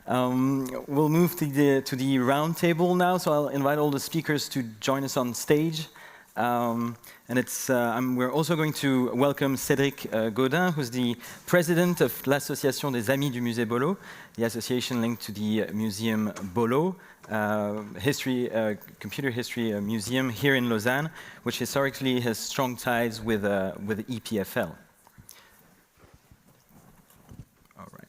We'll move to the roundtable now, so I'll invite all the speakers to join us on stage. We're also going to welcome Cédric Gaudin, who's the president of l'Association des Amis du Musée Bolo, the association linked to the Museum Bolo, computer history museum here in Lausanne, which historically has strong ties with EPFL. All right.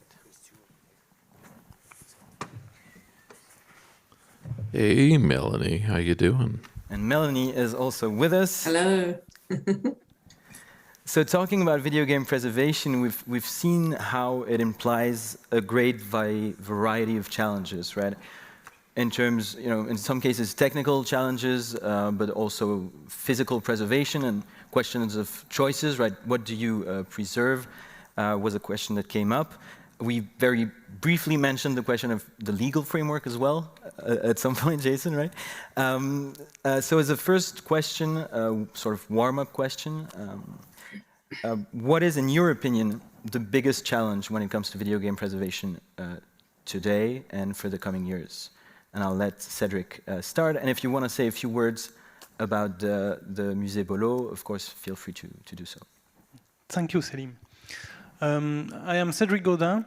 Hey, Melanie, how you doing? And Melanie is also with us. Hello. So talking about video game preservation, we've seen how it implies a great variety of challenges, right? In terms, in some cases technical challenges, but also physical preservation and questions of choices, right? What do you preserve was a question that came up. We very briefly mentioned the question of the legal framework as well at some point, Jason, right? So as a first question, sort of warm-up question, what is, in your opinion, the biggest challenge when it comes to video game preservation today and for the coming years? And I'll let Cédric start. And if you want to say a few words about the Musée Bolo, of course, feel free to do so. Thank you, Selim. I am Cédric Gaudin,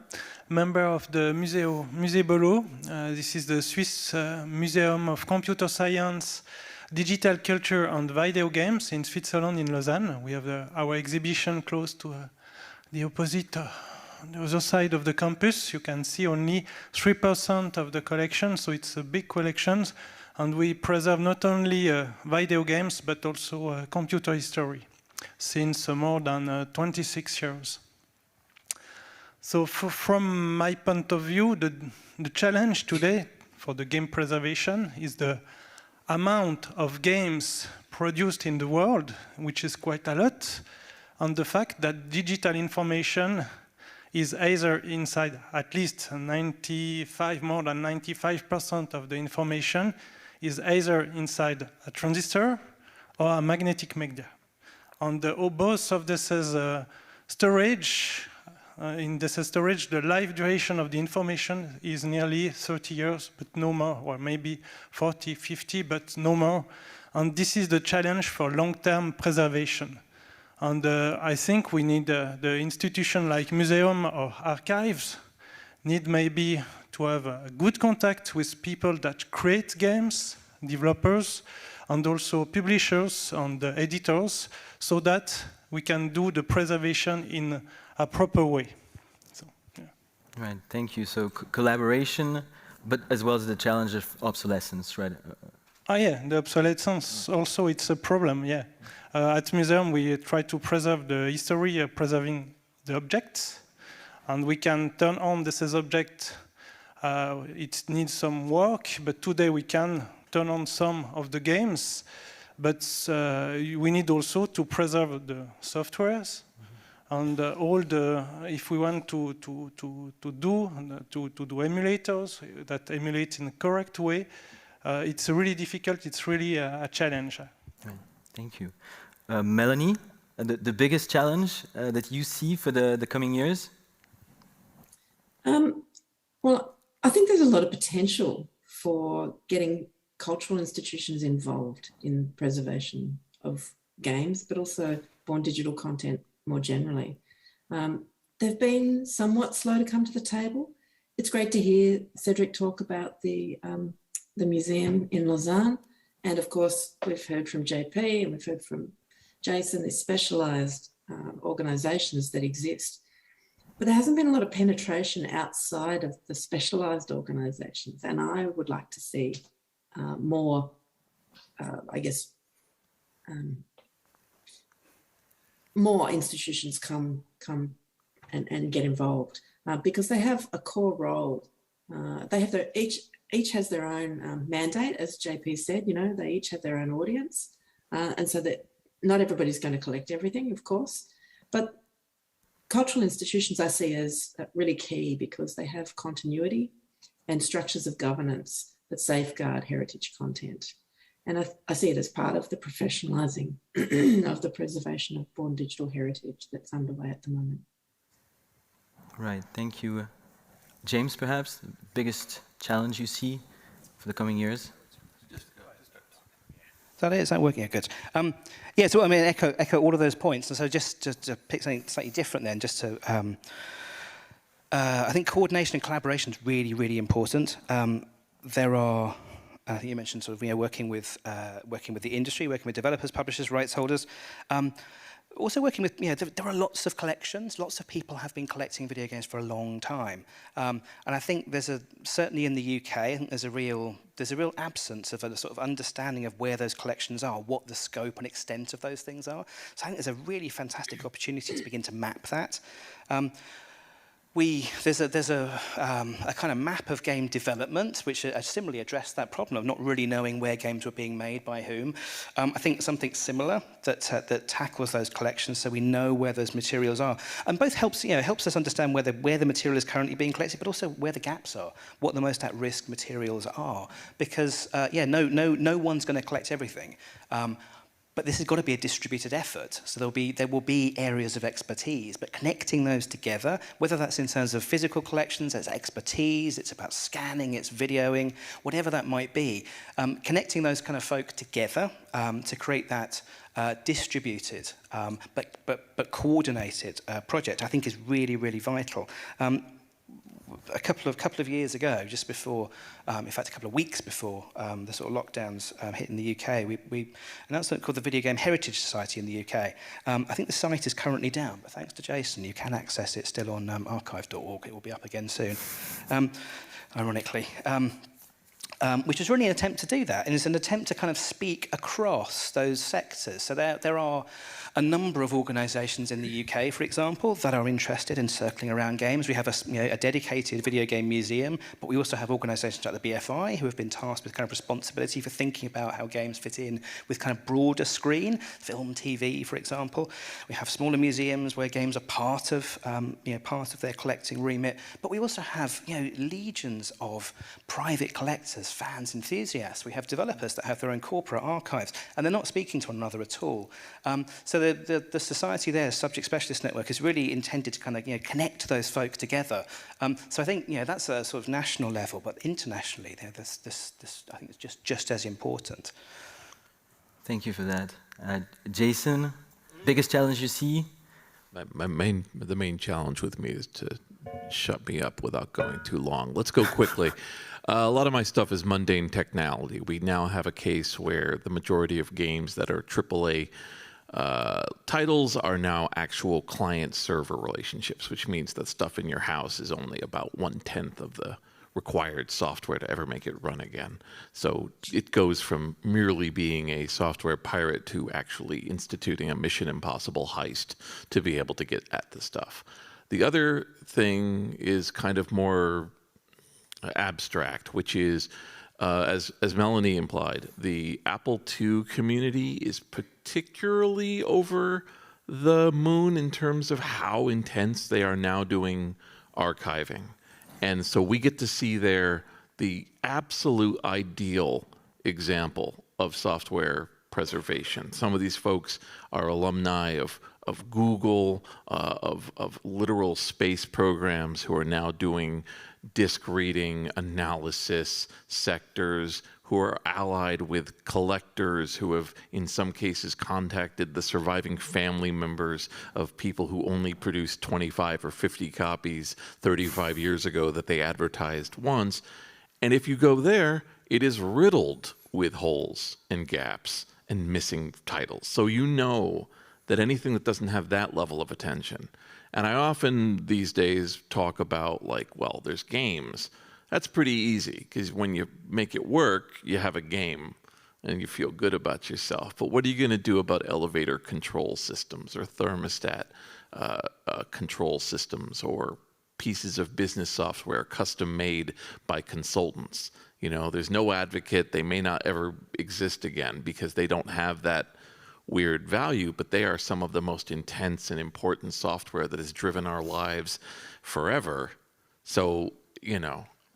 member of the Musée Bolo. This is the Swiss Museum of Computer Science, Digital Culture and Video Games in Switzerland, in Lausanne. We have our exhibition close to the opposite, the other side of the campus. You can see only 3% of the collection, so it's a big collection. And we preserve not only video games, but also computer history since more than 26 years. So from my point of view, the challenge today for the game preservation is the amount of games produced in the world, which is quite a lot, and the fact that digital information is either inside, at least more than 95% of the information is either inside a transistor or a magnetic media. On both of this is storage. In this storage, the life duration of the information is nearly 30 years, but no more, or maybe 40, 50, but no more. And this is the challenge for long-term preservation. And I think we need the institution like museum or archives need maybe to have a good contact with people that create games, developers, and also publishers and editors, so that we can do the preservation in a proper way. So, yeah. Right, thank you. So collaboration, but as well as the challenge of obsolescence, right? Yeah, the obsolescence also, it's a problem, yeah. At museum, we try to preserve the history, preserving the objects, and we can turn on this object. It needs some work, but today we can turn on some of the games, but we need also to preserve the softwares. And if we want to do emulators that emulate in the correct way, it's really difficult. It's really a challenge. Right. Thank you, Melanie. The biggest challenge that you see for the coming years? Well, I think there's a lot of potential for getting cultural institutions involved in preservation of games, but also born digital content more generally. They've been somewhat slow to come to the table. It's great to hear Cédric talk about the museum in Lausanne. And of course, we've heard from JP and we've heard from Jason, the specialized organizations that exist. But there hasn't been a lot of penetration outside of the specialized organizations. And I would like to see more, more institutions come and get involved because they have a core role. They have each has their own mandate, as JP said. They each have their own audience, and so that not everybody's going to collect everything, of course. But cultural institutions I see as really key because they have continuity and structures of governance that safeguard heritage content. And I see it as part of the professionalising of the preservation of born digital heritage that's underway at the moment. Right, thank you. James, perhaps, biggest challenge you see for the coming years? Is that it? Is that working? Yeah, good. Yeah, so I mean, echo all of those points. And so just to pick something slightly different then, just to, I think coordination and collaboration is really, really important. There are, I think you mentioned sort of, working with the industry, working with developers, publishers, rights holders. Also working with, there are lots of collections. Lots of people have been collecting video games for a long time, and I think certainly in the UK, I think there's a real absence of a sort of understanding of where those collections are, what the scope and extent of those things are. So I think there's a really fantastic opportunity to begin to map that. There's a kind of map of game development which similarly addressed that problem of not really knowing where games were being made by whom. I think something similar that tackles those collections so we know where those materials are, and both helps us understand where the material is currently being collected, but also where the gaps are, what the most at-risk materials are, because no one's going to collect everything. But this has got to be a distributed effort. So there will be areas of expertise, but connecting those together, whether that's in terms of physical collections, it's expertise, it's about scanning, it's videoing, whatever that might be, connecting those kind of folk together to create that distributed but coordinated project, I think is really, really vital. A couple of years ago, just before, in fact, a couple of weeks before the sort of lockdowns hit in the UK, we announced something called the Video Game Heritage Society in the UK. I think the site is currently down, but thanks to Jason, you can access it still on archive.org. It will be up again soon, ironically. Which is really an attempt to do that, and it's an attempt to kind of speak across those sectors. So there are a number of organisations in the UK, for example, that are interested in circling around games. We have a dedicated video game museum, but we also have organisations like the BFI who have been tasked with kind of responsibility for thinking about how games fit in with kind of broader screen, film, TV, for example. We have smaller museums where games are part of their collecting remit, but we also have legions of private collectors, fans, enthusiasts. We have developers that have their own corporate archives, and they're not speaking to one another at all. So the society there, Subject Specialist Network, is really intended to kind of connect those folk together. So I think that's a sort of national level, but internationally, this I think it's just as important. Thank you for that, Jason. Biggest challenge you see? The main challenge with me is to shut me up without going too long. Let's go quickly. A lot of my stuff is mundane technology. We now have a case where the majority of games that are AAA titles are now actual client-server relationships, which means that stuff in your house is only about 1/10 of the required software to ever make it run again. So it goes from merely being a software pirate to actually instituting a Mission Impossible heist to be able to get at the stuff. The other thing is kind of more abstract, which is, as Melanie implied, the Apple II community is particularly over the moon in terms of how intense they are now doing archiving. And so we get to see there the absolute ideal example of software preservation. Some of these folks are alumni of Google, of literal space programs who are now doing disk reading, analysis, sectors, who are allied with collectors who have, in some cases, contacted the surviving family members of people who only produced 25 or 50 copies 35 years ago that they advertised once. And if you go there, it is riddled with holes and gaps and missing titles. So you know that anything that doesn't have that level of attention. And I often these days talk about, like, well, there's games. That's pretty easy, because when you make it work, you have a game and you feel good about yourself. But what are you going to do about elevator control systems or thermostat control systems or pieces of business software custom made by consultants? There's no advocate. They may not ever exist again because they don't have that weird value, but they are some of the most intense and important software that has driven our lives forever. So,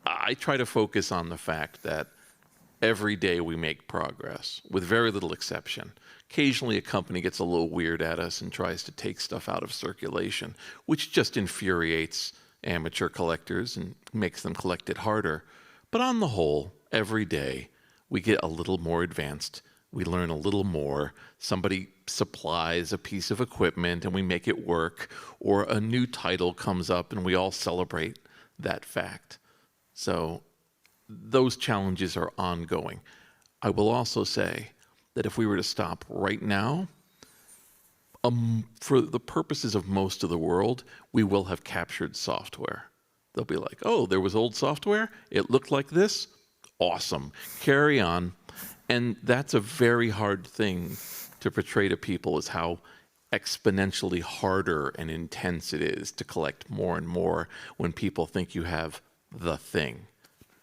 I try to focus on the fact that every day we make progress, with very little exception. Occasionally a company gets a little weird at us and tries to take stuff out of circulation, which just infuriates amateur collectors and makes them collect it harder. But on the whole, every day, we get a little more advanced. We learn a little more. Somebody supplies a piece of equipment and we make it work, or a new title comes up and we all celebrate that fact. So those challenges are ongoing. I will also say that if we were to stop right now, for the purposes of most of the world, we will have captured software. They'll be like, oh, there was old software? It looked like this? Awesome. Carry on. And that's a very hard thing to portray to people, is how exponentially harder and intense it is to collect more and more when people think you have the thing.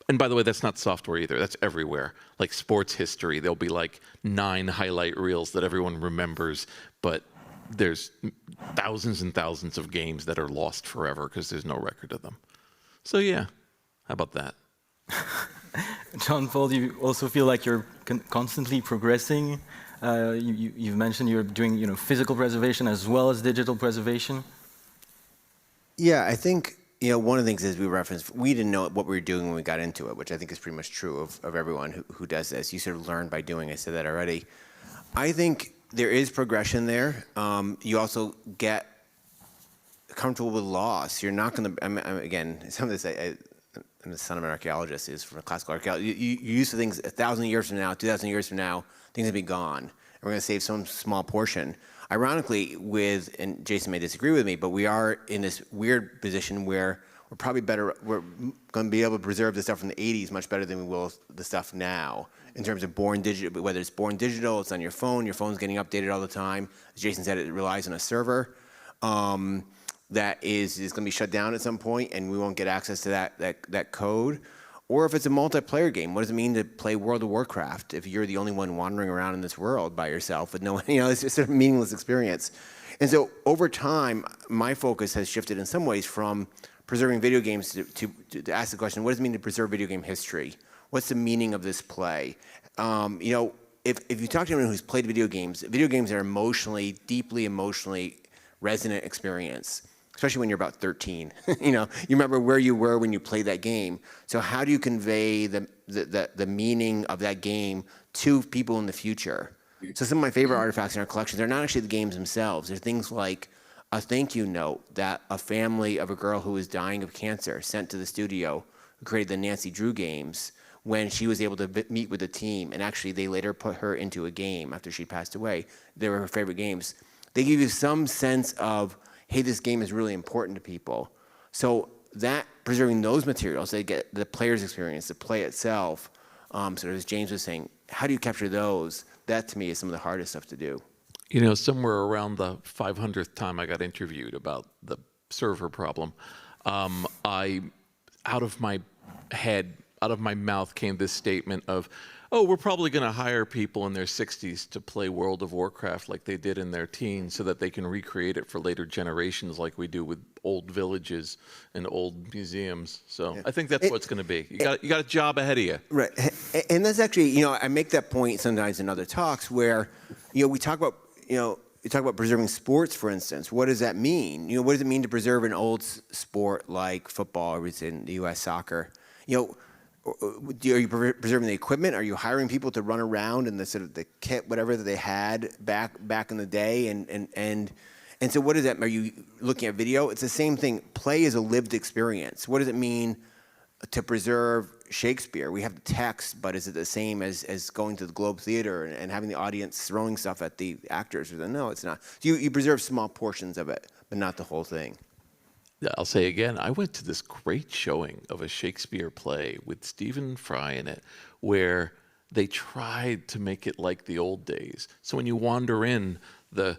And by the way, that's not software either. That's everywhere. Like sports history, there'll be like 9 highlight reels that everyone remembers, but there's thousands and thousands of games that are lost forever because there's no record of them. So yeah, how about that? Jon-Paul, do you also feel like you're constantly progressing? You've mentioned you're doing physical preservation as well as digital preservation. Yeah, I think one of the things is we referenced, we didn't know what we were doing when we got into it, which I think is pretty much true of everyone who does this. You sort of learn by doing. I said that already. I think there is progression there. You also get comfortable with loss. You're not going to, again, some of this, I'm the son of an archaeologist, is from a classical archaeology. You used to things 1,000 years from now, 2,000 years from now, things will be gone. And we're going to save some small portion. Ironically, and Jason may disagree with me, but we are in this weird position where we're probably we're going to be able to preserve the stuff from the 80s much better than we will the stuff now, in terms of born digital, whether it's born digital, it's on your phone's getting updated all the time. As Jason said, it relies on a server that is going to be shut down at some point, and we won't get access to that code. Or if it's a multiplayer game, what does it mean to play World of Warcraft if you're the only one wandering around in this world by yourself with no one, it's just a meaningless experience. And so over time, my focus has shifted in some ways from preserving video games to ask the question, what does it mean to preserve video game history? What's the meaning of this play? If you talk to anyone who's played video games are deeply emotionally resonant experience, especially when you're about 13. You remember where you were when you played that game. So how do you convey the meaning of that game to people in the future? So some of my favorite artifacts in our collections are not actually the games themselves. They're things like a thank you note that a family of a girl who was dying of cancer sent to the studio who created the Nancy Drew games when she was able to meet with the team. And actually, they later put her into a game after she passed away. They were her favorite games. They give you some sense of, hey, this game is really important to people. So that preserving those materials, they get the player's experience, the play itself. Sort of as James was saying, how do you capture those? That to me is some of the hardest stuff to do. Somewhere around the 500th time I got interviewed about the server problem, out of my mouth came this statement of, oh, we're probably going to hire people in their 60s to play World of Warcraft like they did in their teens so that they can recreate it for later generations like we do with old villages and old museums. So yeah. I think that's what it's going to be. You got a job ahead of you. Right. And that's actually, I make that point sometimes in other talks where, we talk about, you talk about preserving sports, for instance. What does that mean? What does it mean to preserve an old sport like football, or in the U.S. soccer? Are you preserving the equipment? Are you hiring people to run around in the sort of the kit, whatever that they had back in the day? And so what is that? Are you looking at video? It's the same thing. Play is a lived experience. What does it mean to preserve Shakespeare? We have the text, but is it the same as going to the Globe Theater and having the audience throwing stuff at the actors? No, it's not. So you preserve small portions of it, but not the whole thing. I'll say again, I went to this great showing of a Shakespeare play with Stephen Fry in it, where they tried to make it like the old days. So when you wander in, the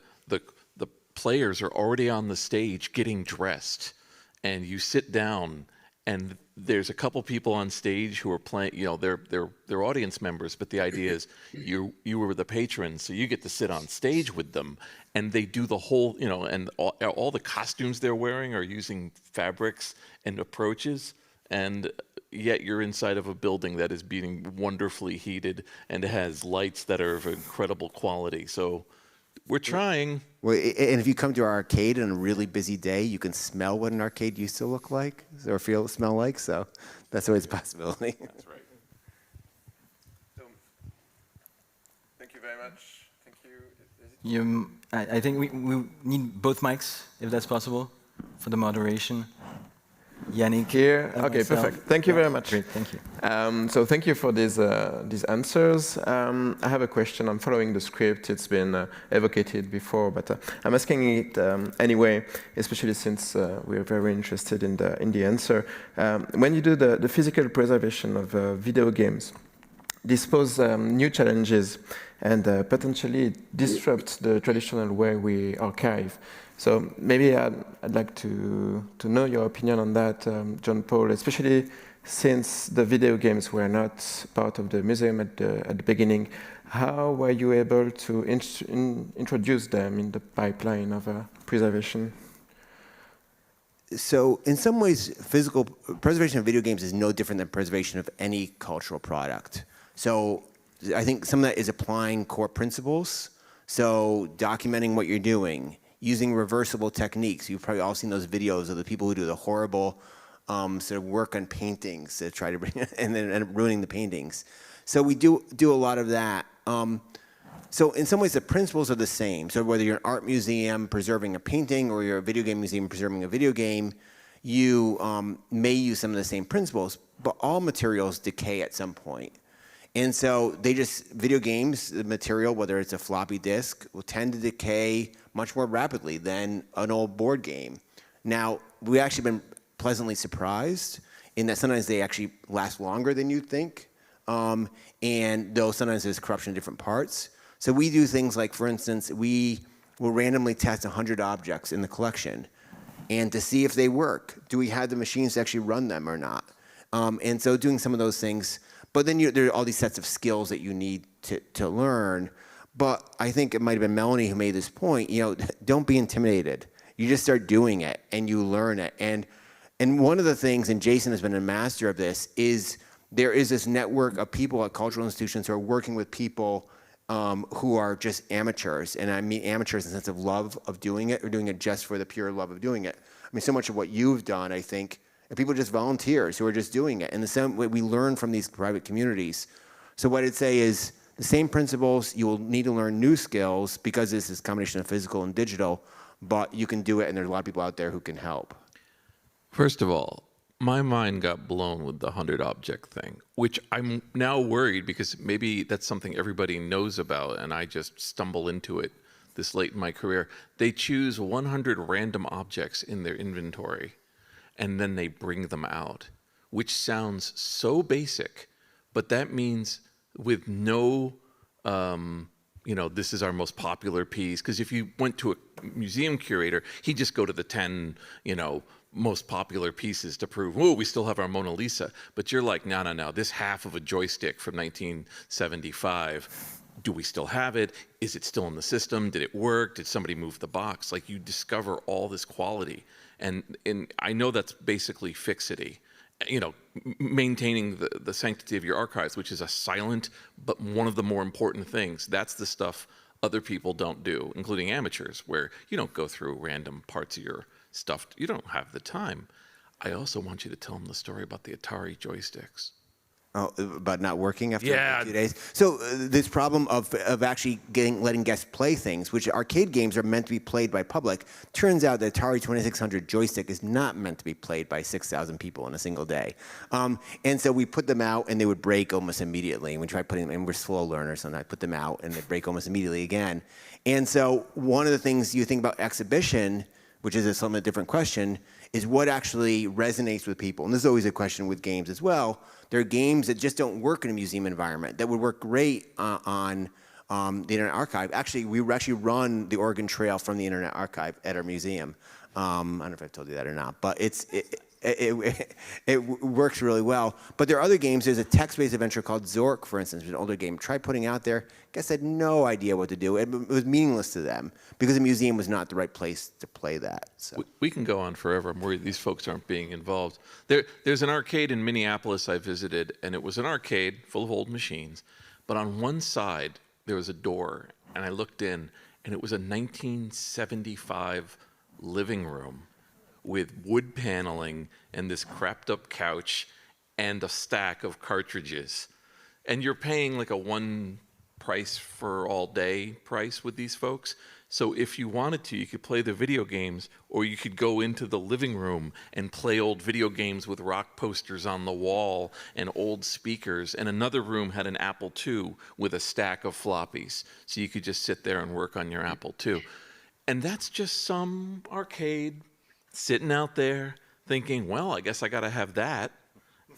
players are already on the stage getting dressed, and you sit down, and there's a couple people on stage who are playing. They're audience members, but the idea is you were the patrons, so you get to sit on stage with them. And they do the whole, and all the costumes they're wearing are using fabrics and approaches, and yet you're inside of a building that is being wonderfully heated and has lights that are of incredible quality. So We're trying. Well, and if you come to our arcade on a really busy day, you can smell what an arcade used to look like or smell like. So that's always a possibility. That's right. So, thank you very much. Thank you. I think we need both mics, if that's possible, for the moderation. Yannick. Here. and Okay, myself. perfect. Thank you very much. Great, thank you. So thank you for these answers. I have a question. I'm following the script. It's been evocated before, but I'm asking it anyway, especially since we're very interested in the answer. When you do the physical preservation of video games, this poses new challenges and potentially disrupts the traditional way we archive. So maybe I'd like to know your opinion on that, Jon-Paul, especially since the video games were not part of the museum at the beginning. How were you able to introduce them in the pipeline of preservation? So in some ways, physical preservation of video games is no different than preservation of any cultural product. So I think some of that is applying core principles. So documenting what you're doing, using reversible techniques. You've probably all seen those videos of the people who do the horrible sort of work on paintings to try to bring and then end up ruining the paintings. So we do a lot of that. So in some ways, the principles are the same. So whether you're an art museum preserving a painting or you're a video game museum preserving a video game, you may use some of the same principles, but all materials decay at some point. And so video games, the material, whether it's a floppy disk, will tend to decay much more rapidly than an old board game. Now, we've actually been pleasantly surprised in that sometimes they actually last longer than you'd think. And though sometimes there's corruption in different parts. So we do things like, for instance, we will randomly test 100 objects in the collection and to see if they work. Do we have the machines to actually run them or not? And so doing some of those things. But then there are all these sets of skills that you need to learn. But I think it might have been Melanie who made this point, don't be intimidated. You just start doing it and you learn it. And one of the things, and Jason has been a master of this, is there is this network of people at cultural institutions who are working with people who are just amateurs. And I mean amateurs in the sense of love of doing it or doing it just for the pure love of doing it. I mean, so much of what you've done, I think, and people are just volunteers who are just doing it. And the same way we learn from these private communities. So what I'd say is the same principles, you will need to learn new skills because this is a combination of physical and digital, but you can do it and there's a lot of people out there who can help. First of all, my mind got blown with the 100 object thing, which I'm now worried because maybe that's something everybody knows about and I just stumble into it this late in my career. They choose 100 random objects in their inventory and then they bring them out, which sounds so basic, but that means with no, this is our most popular piece. Because if you went to a museum curator, he'd just go to the 10, most popular pieces to prove, oh, we still have our Mona Lisa. But you're like, no, this half of a joystick from 1975, do we still have it? Is it still in the system? Did it work? Did somebody move the box? Like you discover all this quality. And I know that's basically fixity, maintaining the sanctity of your archives, which is a silent, but one of the more important things. That's the stuff other people don't do, including amateurs, where you don't go through random parts of your stuff. You don't have the time. I also want you to tell them the story about the Atari joysticks. Oh, about not working after a few days. So this problem of actually letting guests play things, which arcade games are meant to be played by public, turns out the Atari 2600 joystick is not meant to be played by 6,000 people in a single day. And so we put them out and they would break almost immediately. And we tried putting them, and we're slow learners, so I put them out and they break almost immediately again. And so one of the things you think about exhibition, which is a somewhat different question, is what actually resonates with people. And this is always a question with games as well. There are games that just don't work in a museum environment that would work great on the Internet Archive. Actually, we run the Oregon Trail from the Internet Archive at our museum. I don't know if I've told you that or not, but it works really well. But there are other games. There's a text-based adventure called Zork, for instance, an older game. Tried putting out there. Guests had no idea what to do. It was meaningless to them because the museum was not the right place to play that. So. We can go on forever. I'm worried these folks aren't being involved. There's an arcade in Minneapolis I visited, and it was an arcade full of old machines. But on one side, there was a door, and I looked in, and it was a 1975 living room with wood paneling and this crapped up couch and a stack of cartridges. And you're paying like a one price for all day price with these folks. So if you wanted to, you could play the video games, or you could go into the living room and play old video games with rock posters on the wall and old speakers. And another room had an Apple II with a stack of floppies. So you could just sit there and work on your Apple II. And that's just some arcade sitting out there thinking, well, I guess I got to have that.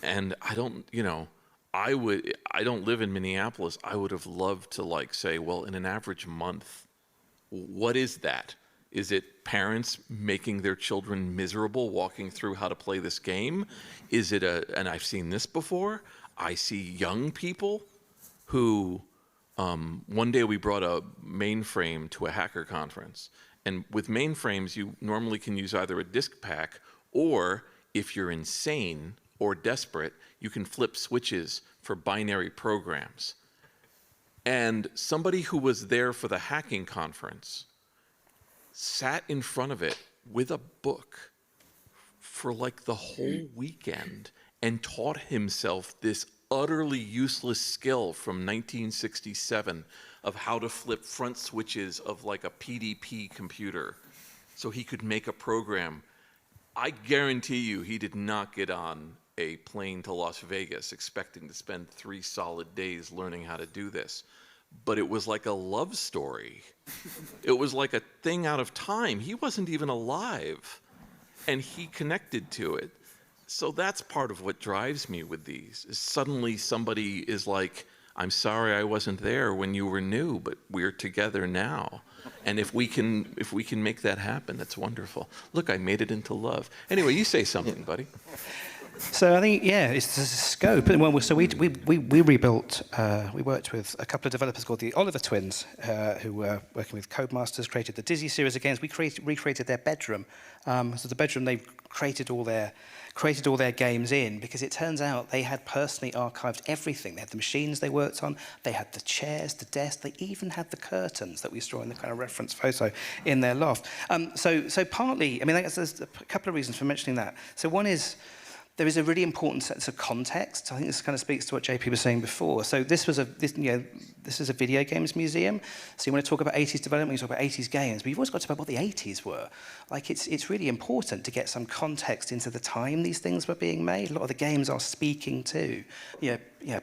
And I don't, you know, I don't live in Minneapolis. I would have loved to like say, well, in an average month, what is that? Is it parents making their children miserable walking through how to play this game? Is it and I've seen this before, I see young people who, one day we brought a mainframe to a hacker conference. And with mainframes, you normally can use either a disk pack, or if you're insane or desperate, you can flip switches for binary programs. And somebody who was there for the hacking conference sat in front of it with a book for like the whole weekend and taught himself this utterly useless skill from 1967 of how to flip front switches of like a PDP computer so he could make a program. I guarantee you he did not get on a plane to Las Vegas expecting to spend 3 solid days learning how to do this. But it was like a love story. It was like a thing out of time. He wasn't even alive, and he connected to it. So that's part of what drives me with these, is suddenly somebody is like, I'm sorry I wasn't there when you were new, but we're together now. And if we can make that happen, that's wonderful. Look, I made it into love. Anyway, you say something, buddy. So I think, yeah, it's the scope. And well, so we rebuilt, we worked with a couple of developers called the Oliver Twins, who were working with Codemasters, created the Dizzy series of games. We recreated their bedroom. So the bedroom they created all their games in, because it turns out they had personally archived everything. They had the machines they worked on, they had the chairs, the desk, they even had the curtains that we saw in the kind of reference photo in their loft. So partly, I mean, there's a couple of reasons for mentioning that. So one is, there is a really important sense of context. I think this kind of speaks to what JP was saying before. So this is a video games museum. So you want to talk about 80s development, you talk about 80s games, but you've always got to talk about what the 80s were. Like it's really important to get some context into the time these things were being made. A lot of the games are speaking to,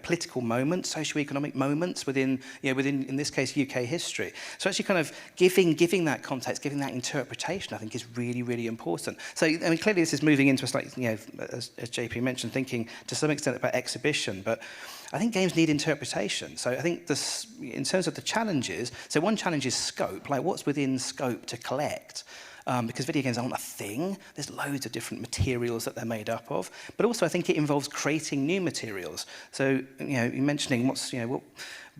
political moments, socio-economic moments within, in this case, UK history. So actually kind of giving that context, giving that interpretation, I think is really, really important. So, I mean, clearly this is moving into a slightly, as JP mentioned, thinking to some extent about exhibition, but I think games need interpretation. So I think this, in terms of the challenges, so one challenge is scope, like what's within scope to collect. Because video games aren't a thing. There's loads of different materials that they're made up of. But also I think it involves creating new materials. So, you're mentioning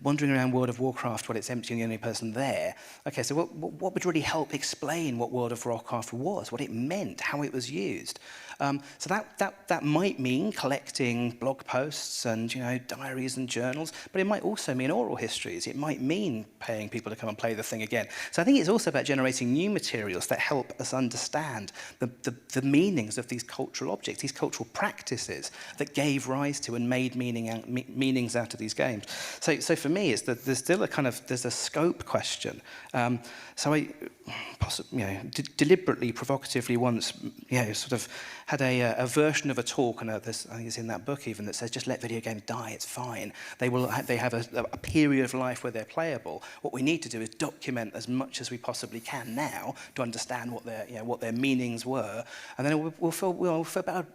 wandering around World of Warcraft while it's empty and the only person there. Okay, so what would really help explain what World of Warcraft was, what it meant, how it was used? So that might mean collecting blog posts and diaries and journals, but it might also mean oral histories. It might mean paying people to come and play the thing again. So I think it's also about generating new materials that help us understand the meanings of these cultural objects, these cultural practices that gave rise to and made meanings out of these games. So for me, it's that there's still there's a scope question. So I deliberately, provocatively once, sort of had a version of a talk, and I think it's in that book even, that says just let video games die, it's fine. They have a period of life where they're playable. What we need to do is document as much as we possibly can now to understand what their meanings were, and then we'll feel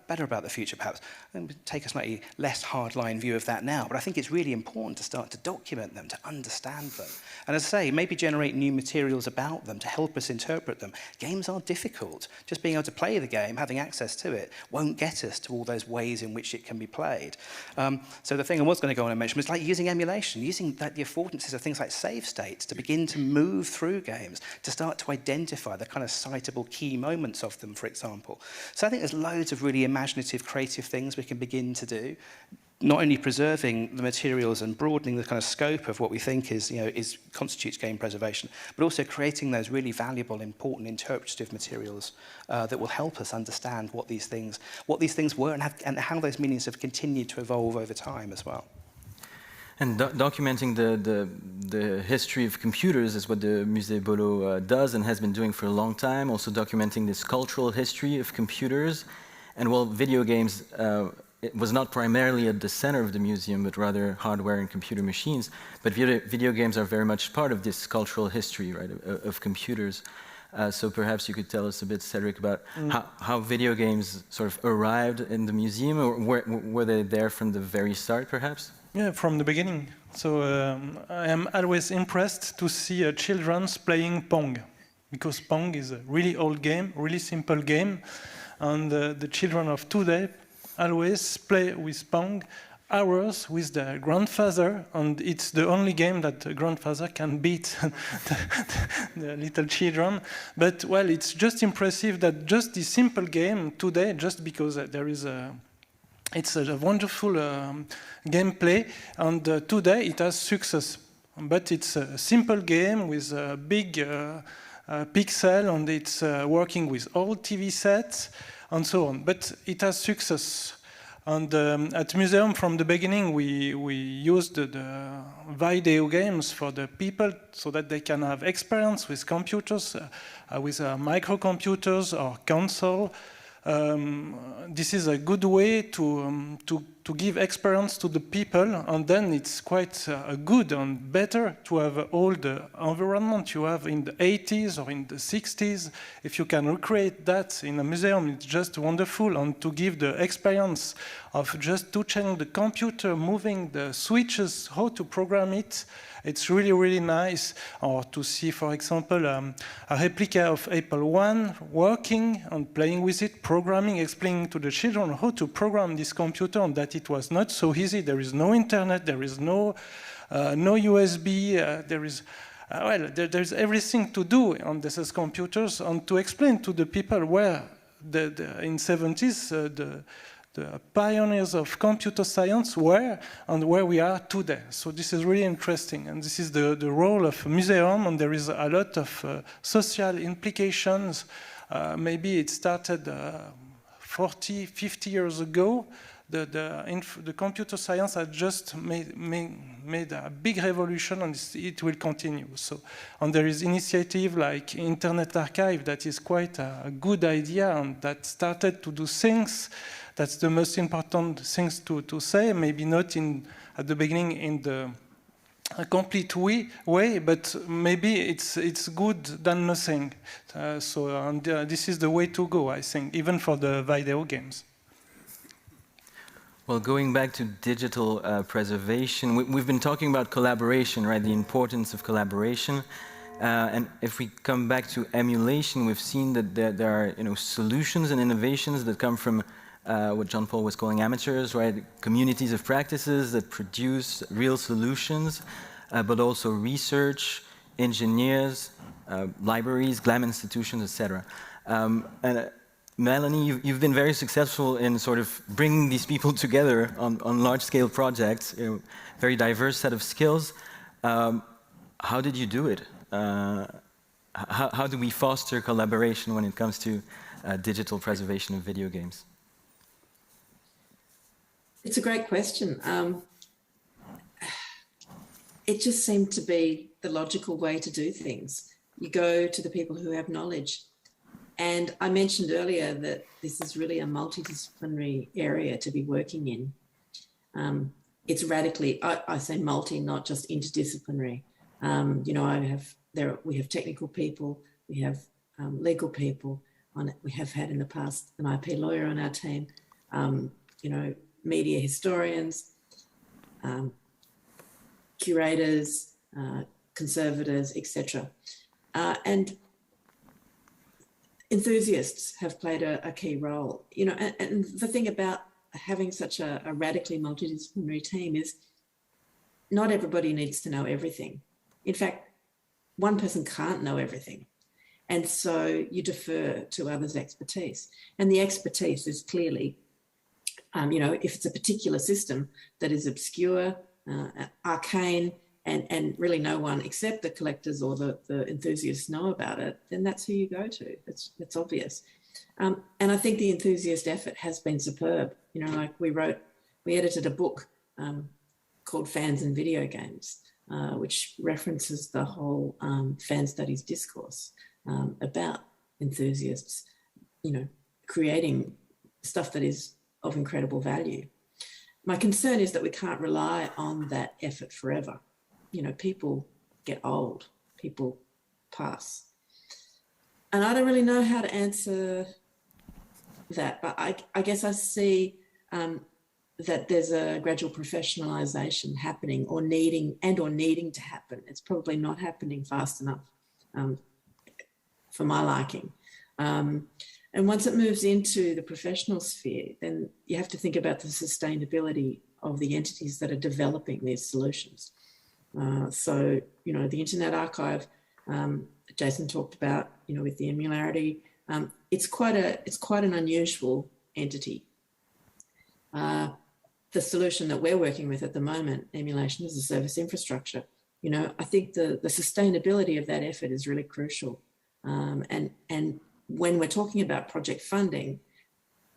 better about the future perhaps. And take a slightly less hardline view of that now, but I think it's really important to start to document them, to understand them, and as I say, maybe generate new materials about them to help us interpret them. Games are difficult. Just being able to play the game, having access to it, won't get us to all those ways in which it can be played. So the thing I was going to go on and mention was like using emulation, using the affordances of things like save states to begin to move through games, to start to identify the kind of citable key moments of them, for example. So I think there's loads of really imaginative, creative things we can begin to do. not only preserving the materials and broadening the kind of scope of what we think is, constitutes game preservation, but also creating those really valuable, important interpretative materials that will help us understand what these things were and how those meanings have continued to evolve over time as well. And documenting the history of computers is what the Musée Bolo does and has been doing for a long time, also documenting this cultural history of computers. And while video games it was not primarily at the center of the museum, but rather hardware and computer machines, but video games are very much part of this cultural history, right, of computers. So perhaps you could tell us a bit, Cédric, about how video games sort of arrived in the museum, or were they there from the very start, perhaps? Yeah, from the beginning. So I am always impressed to see children playing Pong, because Pong is a really old game, really simple game, and the children of today always play with Pong hours with their grandfather, and it's the only game that the grandfather can beat the little children. But, well, it's just impressive that just this simple game today, just because there is it's a wonderful gameplay, and today it has success. But it's a simple game with a big pixel, and it's working with old TV sets, and so on. But it has success. And at museum, from the beginning, we used the video games for the people so that they can have experience with computers, with microcomputers or console. This is a good way to give experience to the people, and then it's quite good and better to have all the environment you have in the 80s or in the 60s. If you can recreate that in a museum, it's just wonderful, and to give the experience of just touching the computer, moving the switches, how to program it, it's really, really nice. Or to see, for example, a replica of Apple I working and playing with it, programming, explaining to the children how to program this computer, and that it was not so easy. There is no internet, there is no USB, there's everything to do on these computers, and to explain to the people where in 70s the pioneers of computer science were and where we are today. So this is really interesting, and this is the role of a museum, and there is a lot of social implications. Maybe it started 40, 50 years ago. The computer science has just made a big revolution, and it will continue. So, and there is initiative like Internet Archive that is quite a good idea, and that started to do things. That's the most important things to say. Maybe not at the beginning in the complete way, but maybe it's good than nothing. This is the way to go, I think, even for the video games. Well, going back to digital preservation, we've been talking about collaboration, right? The importance of collaboration. And if we come back to emulation, we've seen that there are solutions and innovations that come from what Jon-Paul was calling amateurs, right? Communities of practices that produce real solutions, but also research, engineers, libraries, GLAM institutions, etc. Melanie, you've been very successful in sort of bringing these people together on large-scale projects, very diverse set of skills. How did you do it? How do we foster collaboration when it comes to digital preservation of video games? It's a great question. It just seemed to be the logical way to do things. You go to the people who have knowledge. And I mentioned earlier that this is really a multidisciplinary area to be working in. It's radically, I say multi, not just interdisciplinary. We have technical people, we have legal people on it. We have had in the past an IP lawyer on our team, media historians, curators, conservators, etc. And enthusiasts have played a key role. And the thing about having such a radically multidisciplinary team is not everybody needs to know everything. In fact, one person can't know everything. And so you defer to others' expertise. And the expertise is clearly You know, if it's a particular system that is obscure, arcane, and really no one except the collectors or the enthusiasts know about it, then that's who you go to. It's obvious. And I think the enthusiast effort has been superb. You know, like we edited a book called Fans and Video Games, which references the whole fan studies discourse about enthusiasts, you know, creating stuff that is of incredible value. My concern is that we can't rely on that effort forever. You know, people get old, people pass. And I don't really know how to answer that, but I guess I see that there's a gradual professionalization happening or needing to happen. It's probably not happening fast enough for my liking. And once it moves into the professional sphere, then you have to think about the sustainability of the entities that are developing these solutions. So, you know, the Internet Archive, Jason talked about, you know, with the emularity, it's quite an unusual entity. The solution that we're working with at the moment, emulation as a service infrastructure, you know, I think the sustainability of that effort is really crucial. And when we're talking about project funding,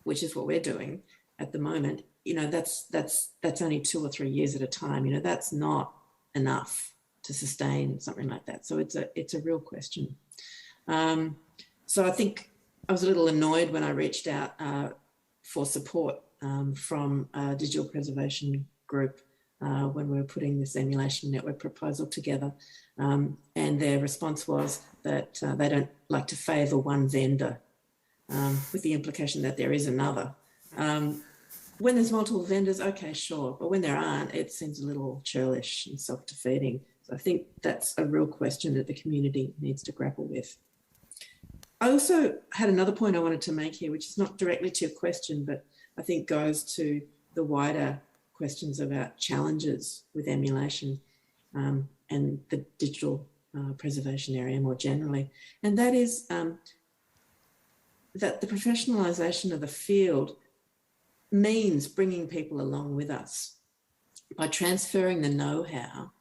which is what we're doing at the moment, you know, that's only 2 or 3 years at a time. You know, that's not enough to sustain something like that. So it's a real question. So I think I was a little annoyed when I reached out for support from a digital preservation group when we were putting this emulation network proposal together. And their response was that they don't like to favour one vendor, with the implication that there is another. When there's multiple vendors, okay, sure. But when there aren't, it seems a little churlish and self-defeating. So I think that's a real question that the community needs to grapple with. I also had another point I wanted to make here, which is not directly to your question, but I think goes to the wider questions about challenges with emulation and the digital preservation area more generally. And that is that the professionalisation of the field means bringing people along with us by transferring the know-how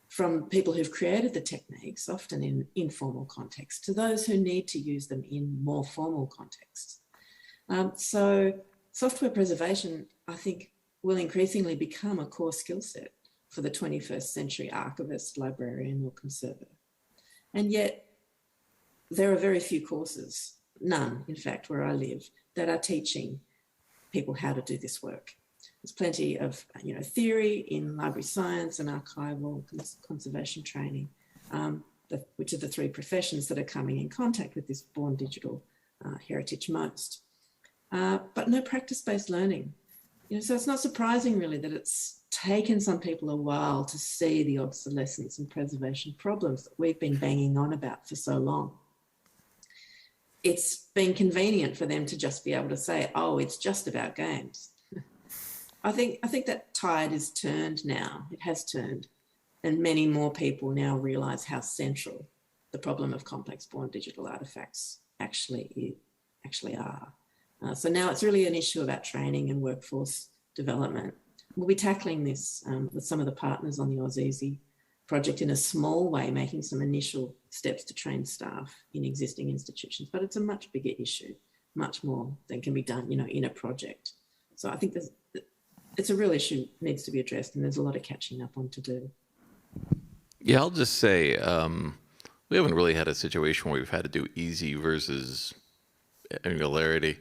from people who've created the techniques, often in informal contexts, to those who need to use them in more formal contexts. So software preservation, I think, will increasingly become a core skill set for the 21st century archivist, librarian, or conservator. And yet there are very few courses, none, in fact, where I live, that are teaching people how to do this work. There's plenty of, you know, theory in library science and archival conservation training, which are the 3 professions that are coming in contact with this born digital heritage most. But no practice-based learning. You know, so it's not surprising really that it's taken some people a while to see the obsolescence and preservation problems that we've been banging on about for so long. It's been convenient for them to just be able to say, oh, it's just about games. I think that tide is turned now. It has turned. And many more people now realise how central the problem of complex born digital artefacts actually are. So now it's really an issue about training and workforce development. We'll be tackling this with some of the partners on the AusEasy project in a small way, making some initial steps to train staff in existing institutions, but it's a much bigger issue, much more than can be done, you know, in a project. So I think it's a real issue, needs to be addressed, and there's a lot of catching up on to do. Yeah, I'll just say we haven't really had a situation where we've had to do easy versus emularity.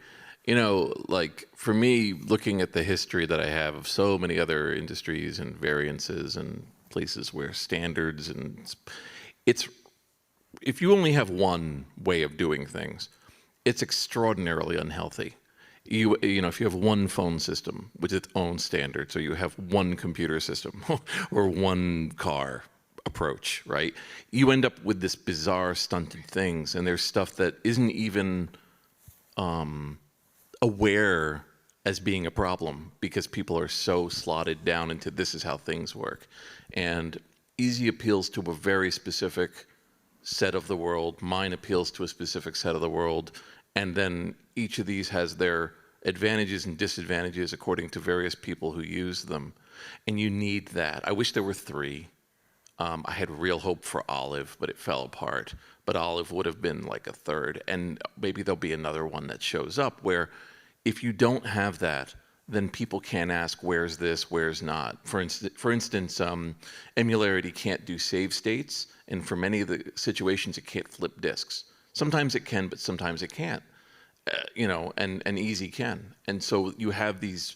You know, like for me, looking at the history that I have of so many other industries and variances and places where standards and it's, if you only have one way of doing things, it's extraordinarily unhealthy. You know, if you have one phone system with its own standards, or you have one computer system or one car approach, right? You end up with this bizarre stunted things, and there's stuff that isn't even aware as being a problem because people are so slotted down into this is how things work. And easy appeals to a very specific set of the world. Mine appeals to a specific set of the world. And then each of these has their advantages and disadvantages according to various people who use them. And you need that. I wish there were 3. I had real hope for Olive, but it fell apart. But Olive would have been like a 3rd. And maybe there'll be another one that shows up where if you don't have that, then people can't ask, where's this, where's not. For instance, emularity can't do save states. And for many of the situations, it can't flip disks. Sometimes it can, but sometimes it can't. You know, and easy can. And so you have these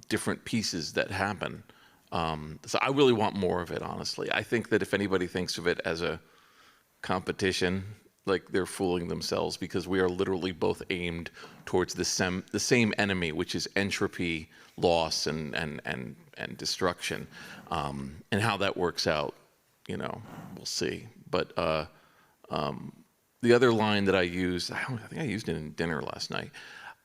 different pieces that happen. So I really want more of it, honestly. I think that if anybody thinks of it as a competition, like they're fooling themselves, because we are literally both aimed towards the same enemy, which is entropy, loss, and destruction. And how that works out, you know, we'll see. But the other line that I use, I think I used it in dinner last night.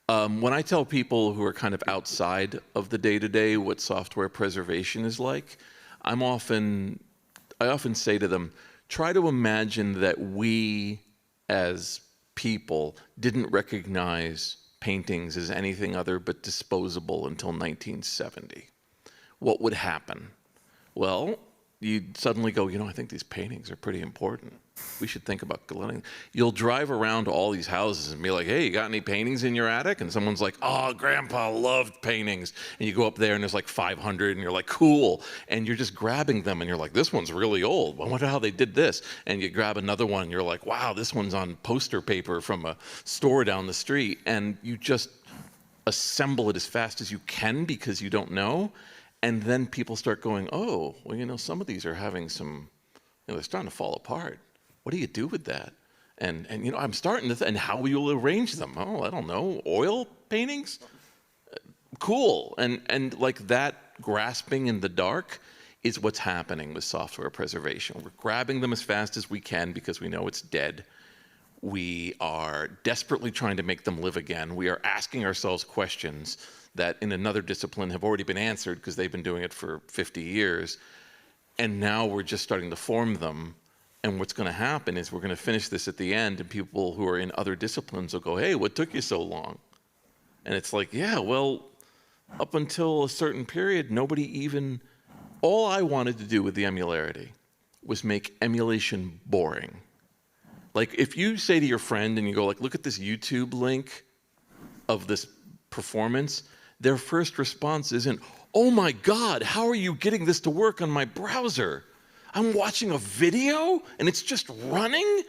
When I tell people who are kind of outside of the day-to-day what software preservation is like, I often say to them, try to imagine that we as people didn't recognize paintings as anything other but disposable until 1970. What would happen? Well, you'd suddenly go, you know, I think these paintings are pretty important. We should think about letting. You'll drive around to all these houses and be like, hey, you got any paintings in your attic? And someone's like, oh, Grandpa loved paintings. And you go up there and there's like 500 and you're like, cool. And you're just grabbing them and you're like, this one's really old. I wonder how they did this. And you grab another one and you're like, wow, this one's on poster paper from a store down the street. And you just assemble it as fast as you can because you don't know. And then people start going, oh, well, you know, some of these are having some, you know, they're starting to fall apart. What do you do with that? And you know, I'm starting to, and how will you arrange them? Oh, I don't know, oil paintings? Cool. And like that grasping in the dark is what's happening with software preservation. We're grabbing them as fast as we can because we know it's dead. We are desperately trying to make them live again. We are asking ourselves questions that in another discipline have already been answered because they've been doing it for 50 years. And now we're just starting to form them. And what's going to happen is we're going to finish this at the end and people who are in other disciplines will go, hey, what took you so long? And it's like, yeah, well, up until a certain period, nobody even, all I wanted to do with the emularity was make emulation boring. Like if you say to your friend and you go like, look at this YouTube link of this performance, their first response isn't, oh my God, how are you getting this to work on my browser? I'm watching a video and it's just running?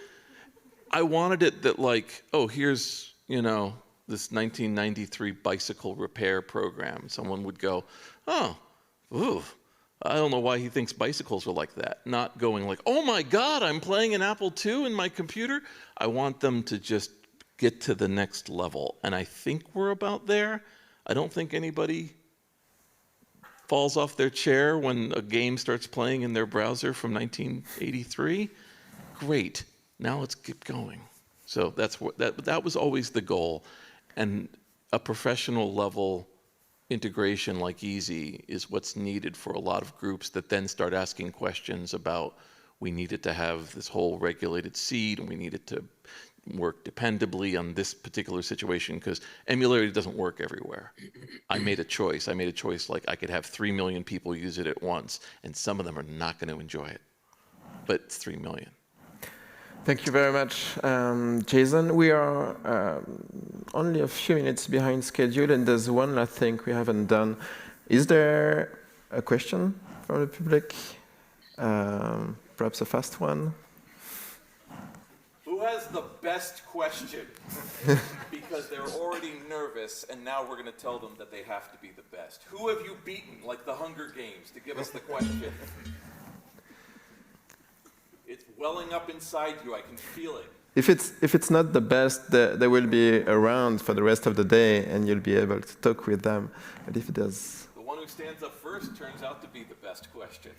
I wanted it that like, oh, here's, you know, this 1993 bicycle repair program. Someone would go, oh, ooh, I don't know why he thinks bicycles are like that. Not going like, oh my God, I'm playing an Apple II in my computer. I want them to just get to the next level. And I think we're about there. I don't think anybody falls off their chair when a game starts playing in their browser from 1983. Great. Now let's keep going. So that's what that was always the goal. And a professional level integration like Easy is what's needed for a lot of groups that then start asking questions about we needed to have this whole regulated seed and we needed to work dependably on this particular situation because emularity doesn't work everywhere. I made a choice like I could have 3 million people use it at once and some of them are not going to enjoy it, but it's 3 million. Thank you very much, Jason. We are only a few minutes behind schedule and there's one last thing we haven't done. Is there a question from the public? Perhaps a fast one? Who has the best question? Because they're already nervous, and now we're going to tell them that they have to be the best. Who have you beaten, like the Hunger Games, to give us the question? It's welling up inside you. I can feel it. If it's not the best, they will be around for the rest of the day, and you'll be able to talk with them. But if it does, the one who stands up first turns out to be the best question.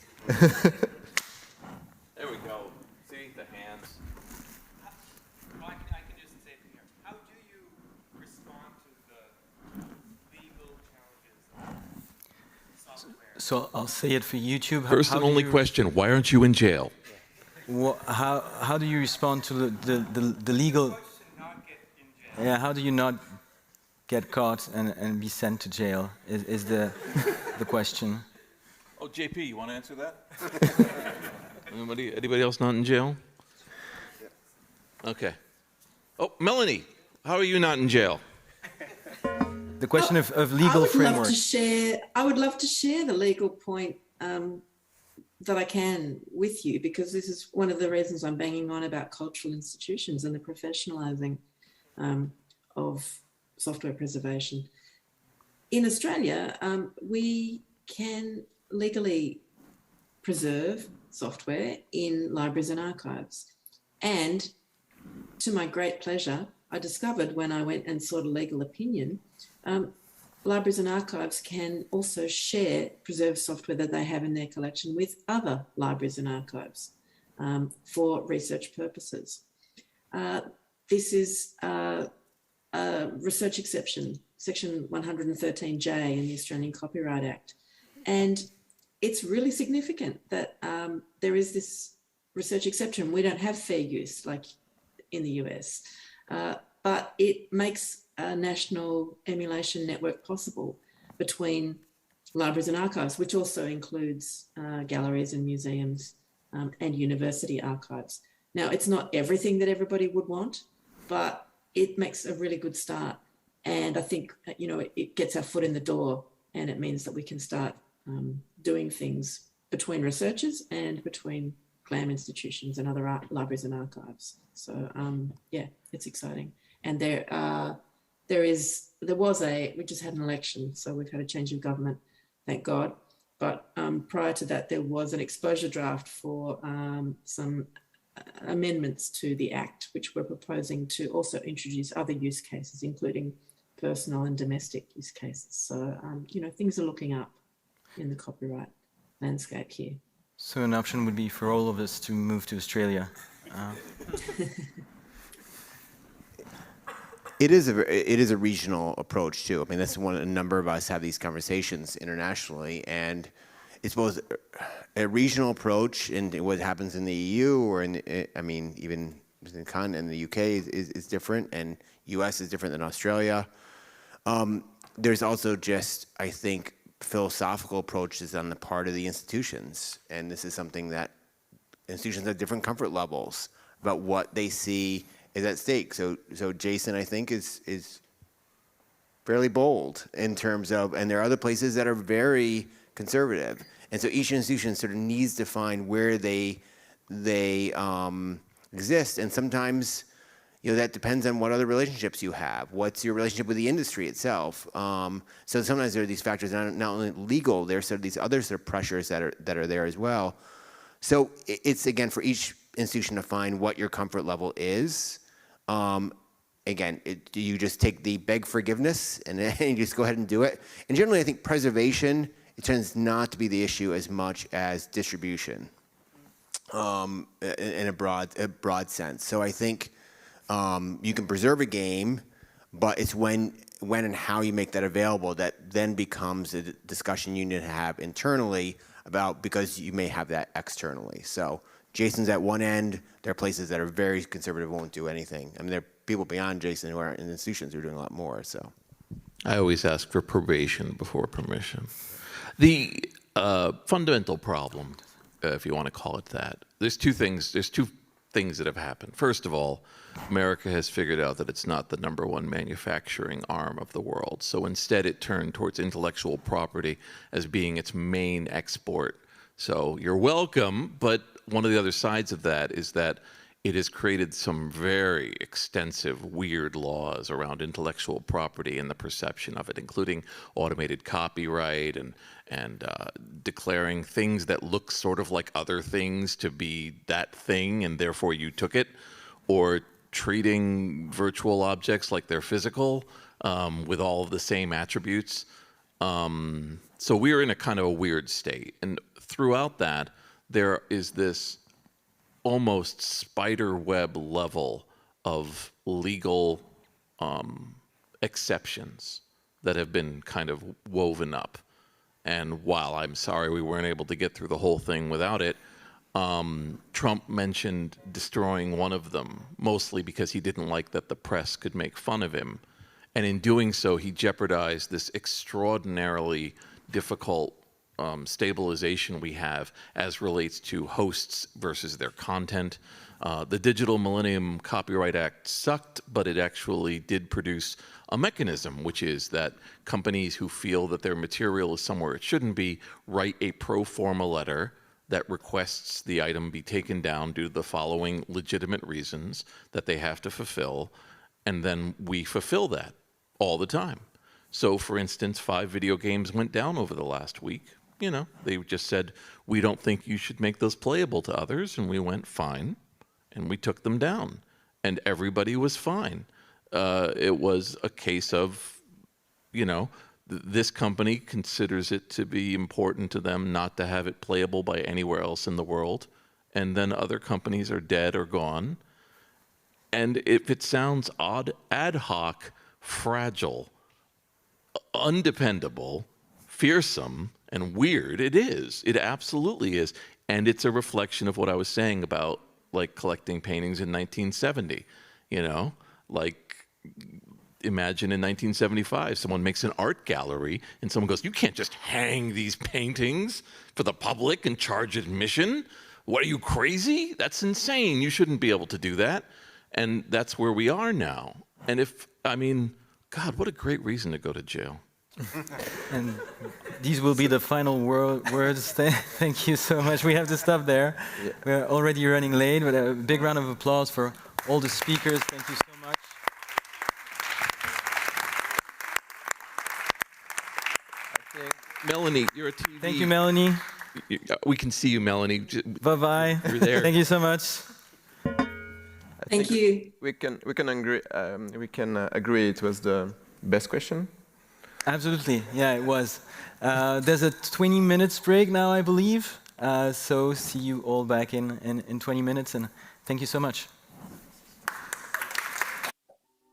There we go. See the hands. I can just say from here. How do you respond to the legal challenges of software? So I'll say it for YouTube. First and only question, why aren't you in jail? How do you respond to the legal... Not get in jail. Yeah, how do you not get caught and be sent to jail is the question. Oh, JP, you want to answer that? Anybody else not in jail? Okay. Oh, Melanie, how are you not in jail? The question of legal framework. I would love to share the legal point that I can with you, because this is one of the reasons I'm banging on about cultural institutions and the professionalising of software preservation. In Australia, we can legally preserve software in libraries and archives. And to my great pleasure, I discovered when I went and sought a legal opinion, libraries and archives can also share preserved software that they have in their collection with other libraries and archives for research purposes. This is a research exception, section 113J in the Australian Copyright Act. And it's really significant that there is this research exception. We don't have fair use like in the US, but it makes a national emulation network possible between libraries and archives, which also includes galleries and museums and university archives. Now, it's not everything that everybody would want, but it makes a really good start. And I think, you know, it gets our foot in the door, and it means that we can start doing things between researchers and between GLAM institutions and other libraries and archives. So yeah, it's exciting. And we just had an election, so we've had a change of government, thank God. But prior to that, there was an exposure draft for some amendments to the Act, which we're proposing to also introduce other use cases, including personal and domestic use cases. So, you know, things are looking up in the copyright landscape here. So an option would be for all of us to move to Australia. It is a regional approach too. I mean, that's a number of us have these conversations internationally, and it's both a regional approach and what happens in the EU or even in the continent, in the UK is different, and US is different than Australia. There's also just, I think, philosophical approaches on the part of the institutions, and this is something that institutions have different comfort levels about what they see is at stake. So Jason, I think, is fairly bold in terms of, and there are other places that are very conservative, and so each institution sort of needs to find where they exist, and sometimes, you know, that depends on what other relationships you have. What's your relationship with the industry itself? So sometimes there are these factors, not only legal, there's sort of these other sort of pressures that are there as well. So it's, again, for each institution to find what your comfort level is. Again, you just take the beg forgiveness and then you just go ahead and do it. And generally, I think preservation, it tends not to be the issue as much as distribution in a broad sense. So I think you can preserve a game, but it's when and how you make that available that then becomes a discussion you need to have internally about, because you may have that externally. So Jason's at one end. There are places that are very conservative, won't do anything. I mean, there are people beyond Jason who are in institutions who are doing a lot more. So I always ask for probation before permission. The fundamental problem, if you want to call it that, there's two things that have happened. First of all, America has figured out that it's not the #1 manufacturing arm of the world. So instead it turned towards intellectual property as being its main export. So you're welcome, but one of the other sides of that is that it has created some very extensive, weird laws around intellectual property and the perception of it, including automated copyright and declaring things that look sort of like other things to be that thing, and therefore you took it, or treating virtual objects like they're physical with all of the same attributes. So we're in a kind of a weird state. And throughout that, there is this almost spider web level of legal exceptions that have been kind of woven up. And while I'm sorry we weren't able to get through the whole thing without it, Trump mentioned destroying one of them, mostly because he didn't like that the press could make fun of him. And in doing so, he jeopardized this extraordinarily difficult stabilization we have as relates to hosts versus their content. The Digital Millennium Copyright Act sucked, but it actually did produce a mechanism, which is that companies who feel that their material is somewhere it shouldn't be write a pro forma letter that requests the item be taken down due to the following legitimate reasons that they have to fulfill, and then we fulfill that all the time. So, for instance, 5 video games went down over the last week. You know, they just said, we don't think you should make those playable to others, and we went, fine, and we took them down, and everybody was fine. It was a case of, you know, this company considers it to be important to them not to have it playable by anywhere else in the world, and then other companies are dead or gone. And if it sounds odd, ad hoc, fragile, undependable, fearsome, and weird, it is. It absolutely is. And it's a reflection of what I was saying about, like, collecting paintings in 1970, you know? Like, imagine in 1975, someone makes an art gallery and someone goes, you can't just hang these paintings for the public and charge admission. What, are you crazy? That's insane. You shouldn't be able to do that. And that's where we are now. And if, I mean, God, what a great reason to go to jail. And these will be the final words. Thank you so much. We have to stop there. Yeah. We're already running late, but a big round of applause for all the speakers. Thank you so much. Melanie, you're a TV. Thank you, Melanie. We can see you, Melanie. Bye-bye. You're there. Thank you so much. Thank you. We can agree it was the best question. Absolutely. Yeah, it was. There's a 20 minutes break now, I believe. So see you all back in 20 minutes, and thank you so much.